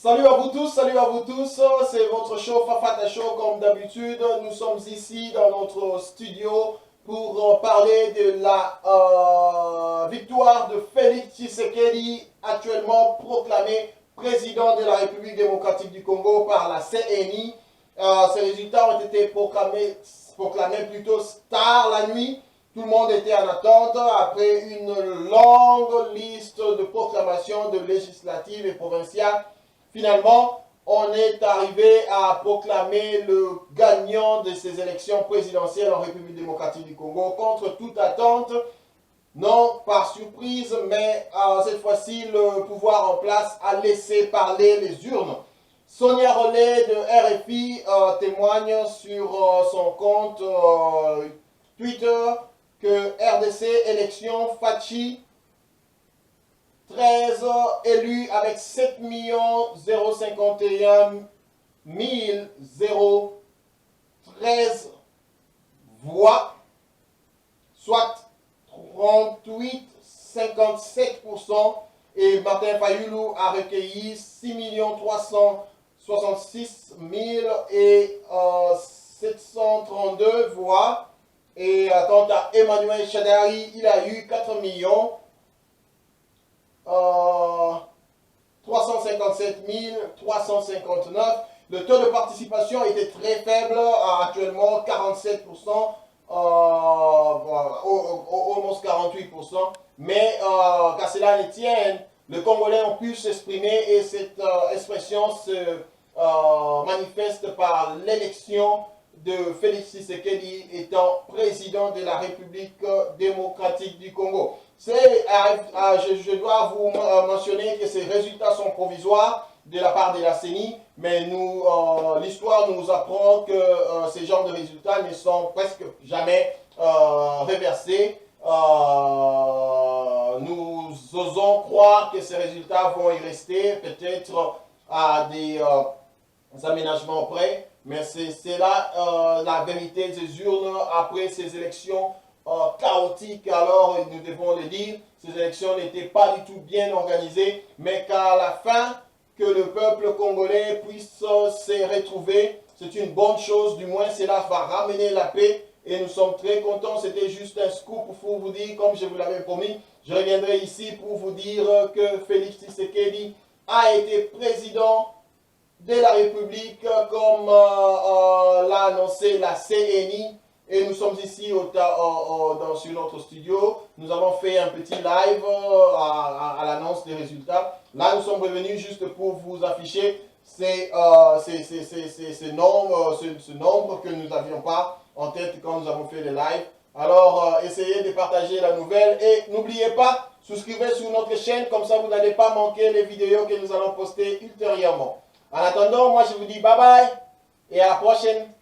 Salut à vous tous, c'est votre show Fafata Show comme d'habitude. Nous sommes ici dans notre studio pour parler de la victoire de Félix Tshisekedi, actuellement proclamé président de la République démocratique du Congo par la CNI. Ces résultats ont été proclamés plutôt tard la nuit. Tout le monde était en attente après une longue liste de proclamations de législatives et provinciales. Finalement, on est arrivé à proclamer le gagnant de ces élections présidentielles en République démocratique du Congo contre toute attente. Non par surprise, mais cette fois-ci, le pouvoir en place a laissé parler les urnes. Sonia Rollet de RFI témoigne sur son compte Twitter que RDC élection Fachi 13 élus avec 7 051 013 voix, soit 38,57%. Et Martin Fayoulou a recueilli 6 366 732 voix. Et quant à Emmanuel Chadari, il a eu 4 357 359. Le taux de participation était très faible, actuellement 47%, almost 48%. Mais qu'à cela ne tienne, les Congolais ont pu s'exprimer et cette expression se manifeste par l'élection de Félix Tshisekedi étant président de la République démocratique du Congo. Je dois vous mentionner que ces résultats sont provisoires de la part de la CENI, mais l'histoire nous apprend que ces genres de résultats ne sont presque jamais réversés. Nous osons croire que ces résultats vont y rester, peut-être à des aménagements près, mais c'est là la vérité des urnes après ces élections chaotiques. Alors nous devons le dire, ces élections n'étaient pas du tout bien organisées, mais qu'à la fin, que le peuple congolais puisse se retrouver, c'est une bonne chose, du moins cela va ramener la paix et nous sommes très contents. C'était juste un scoop pour vous dire, comme je vous l'avais promis, je reviendrai ici pour vous dire que Félix Tshisekedi a été président de la République comme l'a annoncé la CNI. Et nous sommes ici sur notre studio. Nous avons fait un petit live à l'annonce des résultats. Là, nous sommes revenus juste pour vous afficher ce nombre que nous n'avions pas en tête quand nous avons fait le live. Alors, essayez de partager la nouvelle et n'oubliez pas, souscrivez sur notre chaîne, comme ça vous n'allez pas manquer les vidéos que nous allons poster ultérieurement. En attendant, moi je vous dis bye bye et à la prochaine.